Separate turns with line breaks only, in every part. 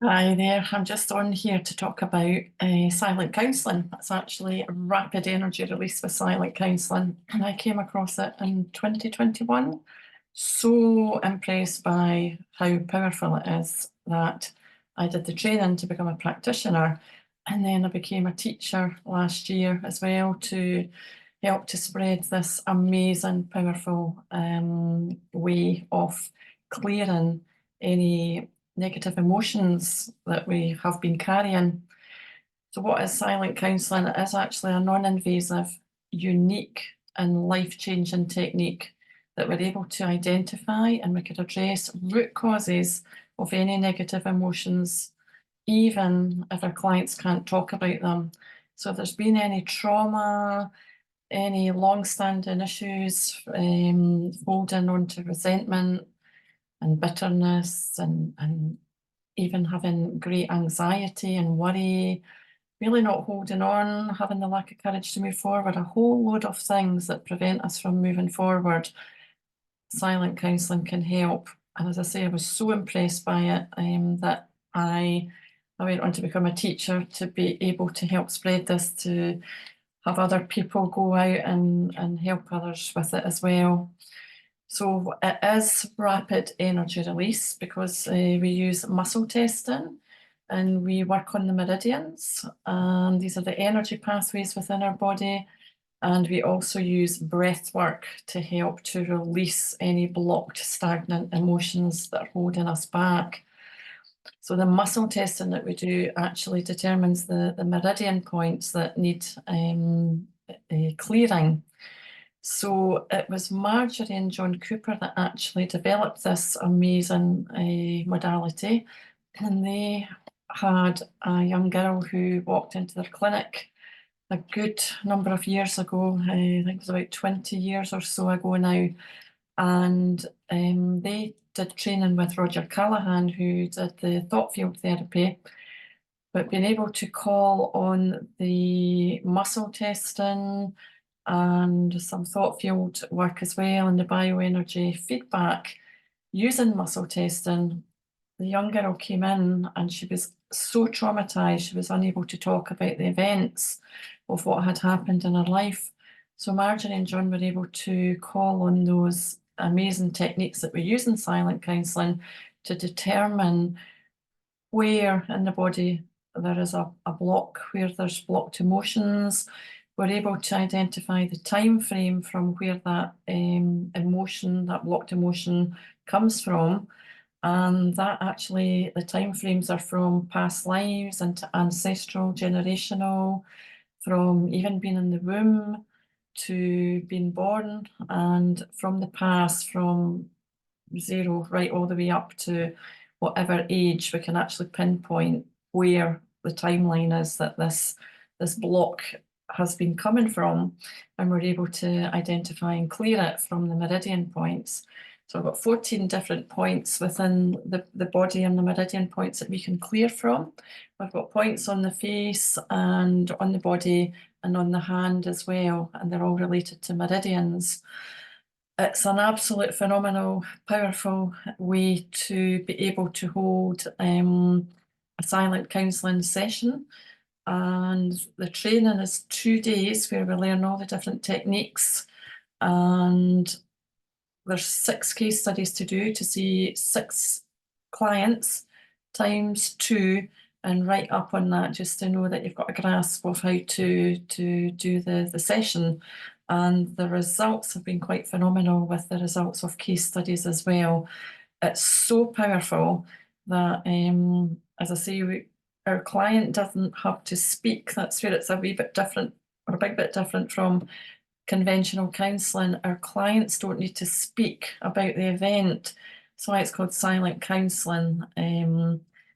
Hi there. I'm just on here to talk about silent counselling. That's actually a rapid energy release with silent counselling. And I came across it in 2021. So impressed by how powerful it is that I did the training to become a practitioner. And then I became a teacher last year as well to help to spread this amazing, powerful way of clearing any negative emotions that we have been carrying. So, what is silent counselling? It is actually a non invasive, unique, and life changing technique that we're able to identify and we could address root causes of any negative emotions, even if our clients can't talk about them. So, if there's been any trauma, any long standing issues, holding on to resentment and bitterness and even having great anxiety and worry, really not holding on, having the lack of courage to move forward, a whole load of things that prevent us from moving forward. Silent counselling can help. And as I say, I was so impressed by it that I went on to become a teacher to be able to help spread this, to have other people go out and help others with it as well. So it is rapid energy release because we use muscle testing and we work on the meridians. And these are the energy pathways within our body. And we also use breath work to help to release any blocked, stagnant emotions that are holding us back. So the muscle testing that we do actually determines the meridian points that need clearing. So it was Marjorie and John Cooper that actually developed this amazing modality. And they had a young girl who walked into their clinic a good number of years ago. I think it was about 20 years or so ago now. And they did training with Roger Callahan, who did the thought field therapy. But being able to call on the muscle testing and some thought field work as well and the bioenergy feedback using muscle testing, the young girl came in and she was so traumatized, she was unable to talk about the events of what had happened in her life. So Marjorie and John were able to call on those amazing techniques that we use in silent counselling to determine where in the body there is a block, where there's blocked emotions. We're able to identify the time frame from where that emotion, that blocked emotion, comes from. And that actually, the time frames are from past lives and to ancestral, generational, from even being in the womb to being born, and from the past, from zero right all the way up to whatever age, we can actually pinpoint where the timeline is that this block has been coming from, and we're able to identify and clear it from the meridian points. So I've got 14 different points within the body and the meridian points that we can clear from. I've got points on the face and on the body and on the hand as well, and they're all related to meridians. It's an absolute phenomenal, powerful way to be able to hold a silent counselling session. And the training is 2 days where we learn all the different techniques. And there's 6 case studies to do to see 6 clients times 2 and write up on that just to know that you've got a grasp of how to do the session. And the results have been quite phenomenal with the results of case studies as well. It's so powerful that, as I say, our client doesn't have to speak. That's where it's a wee bit different, or a big bit different from conventional counselling. Our clients don't need to speak about the event. That's why it's called silent counselling.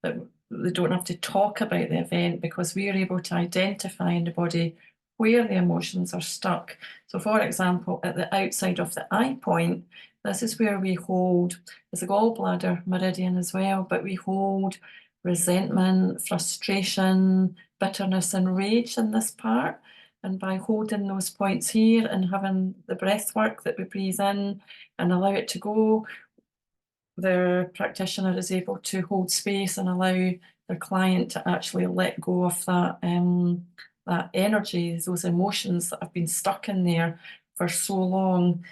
But they don't have to talk about the event because we are able to identify in the body where the emotions are stuck. So, for example, at the outside of the eye point, this is where we hold, there's a gallbladder meridian as well, but we hold resentment, frustration, bitterness, and rage in this part. And by holding those points here and having the breath work that we breathe in and allow it to go, the practitioner is able to hold space and allow their client to actually let go of that, that energy, those emotions that have been stuck in there for so long.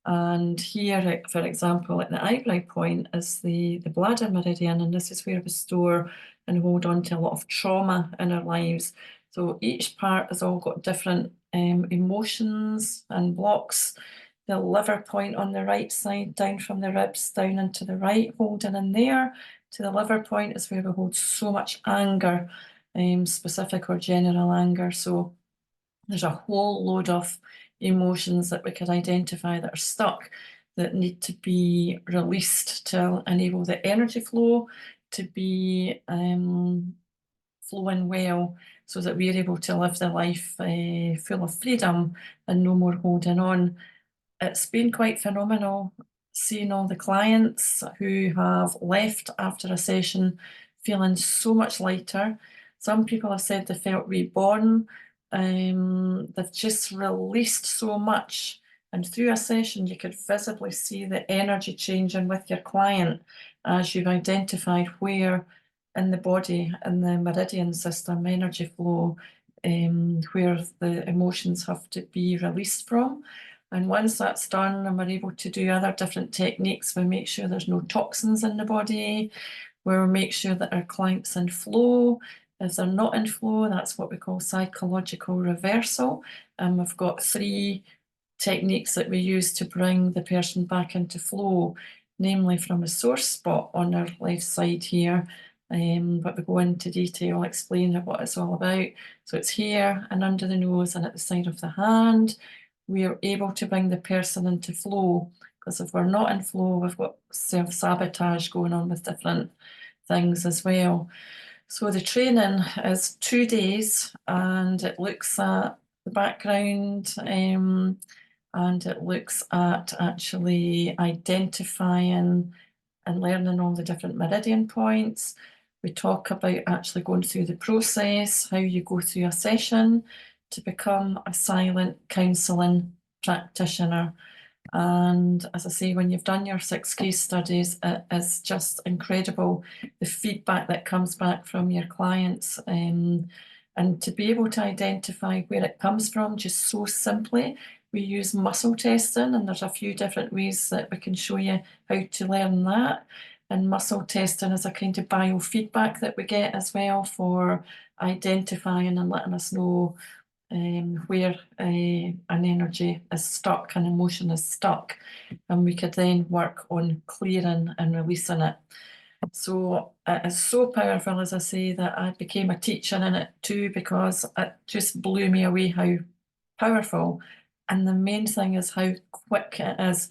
And here, for example, at the eyebrow point is the bladder meridian, and this is where we store and hold on to a lot of trauma in our lives. So each part has all got different emotions and blocks. The liver point on the right side, down from the ribs, down into the right, holding in there. To the liver point is where we hold so much anger, specific or general anger. So there's a whole load of emotions that we could identify that are stuck, that need to be released to enable the energy flow to be flowing well, so that we're able to live the life full of freedom and no more holding on. It's been quite phenomenal seeing all the clients who have left after a session feeling so much lighter. Some people have said they felt reborn. They've just released so much. And through a session, you could visibly see the energy changing with your client as you've identified where in the body, in the meridian system, energy flow, where the emotions have to be released from. And once that's done and we're able to do other different techniques, we make sure there's no toxins in the body. We'll make sure that our client's in flow. If they're not in flow, that's what we call psychological reversal. And we've got 3 techniques that we use to bring the person back into flow, namely from a source spot on our left side here. But we go into detail, explain what it's all about. So it's here and under the nose and at the side of the hand. We are able to bring the person into flow, because if we're not in flow, we've got self-sabotage going on with different things as well. So the training is 2 days, and it looks at the background, and it looks at actually identifying and learning all the different meridian points. We talk about actually going through the process, how you go through a session to become a silent counselling practitioner. And as I say, when you've done your 6 case studies, it is just incredible the feedback that comes back from your clients, and to be able to identify where it comes from just so simply. We use muscle testing, and there's a few different ways that we can show you how to learn that. And muscle testing is a kind of biofeedback that we get as well for identifying and letting us know where an energy is stuck, an emotion is stuck, and we could then work on clearing and releasing it. So it is so powerful, as I say, that I became a teacher in it too, because it just blew me away how powerful. And the main thing is how quick it is.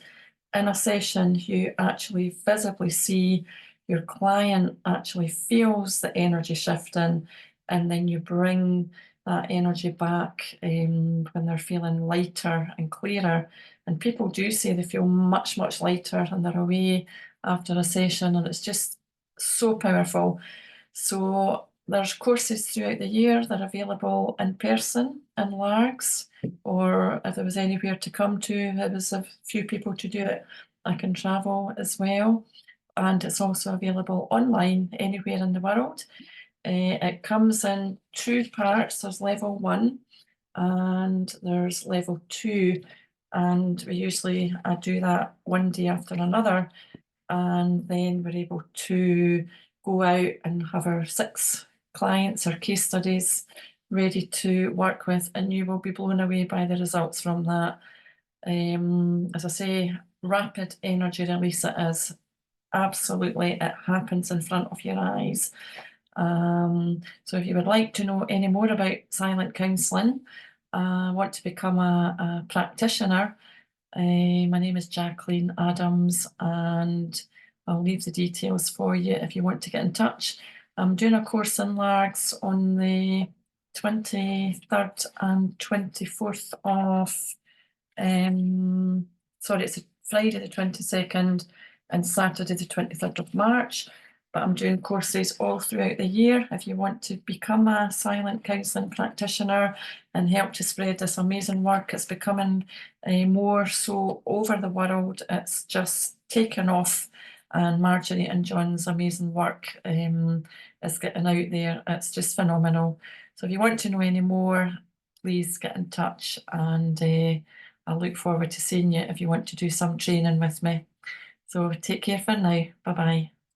In a session, you actually visibly see your client actually feels the energy shifting, and then you bring that energy back when they're feeling lighter and clearer. And people do say they feel much, much lighter and they're away after a session, and it's just so powerful. So there's courses throughout the year that are available in person in Largs, or if there was anywhere to come to, there was a few people to do it, I can travel as well. And it's also available online anywhere in the world. It comes in 2 parts. There's level 1 and there's level 2. And we usually do that one day after another. And then we're able to go out and have our 6 clients or case studies ready to work with, and you will be blown away by the results from that. As I say, rapid energy release it is. Absolutely, it happens in front of your eyes. So if you would like to know any more about silent counselling, want to become a practitioner, my name is Jacqueline Adams, and I'll leave the details for you if you want to get in touch. I'm doing a course in Largs on the 23rd and 24th of, sorry, it's Friday the 22nd and Saturday the 23rd of March. But I'm doing courses all throughout the year. If you want to become a silent counselling practitioner and help to spread this amazing work, it's becoming more so over the world. It's just taken off, and Marjorie and John's amazing work is getting out there. It's just phenomenal. So if you want to know any more, please get in touch, and I look forward to seeing you if you want to do some training with me. So take care for now. Bye bye.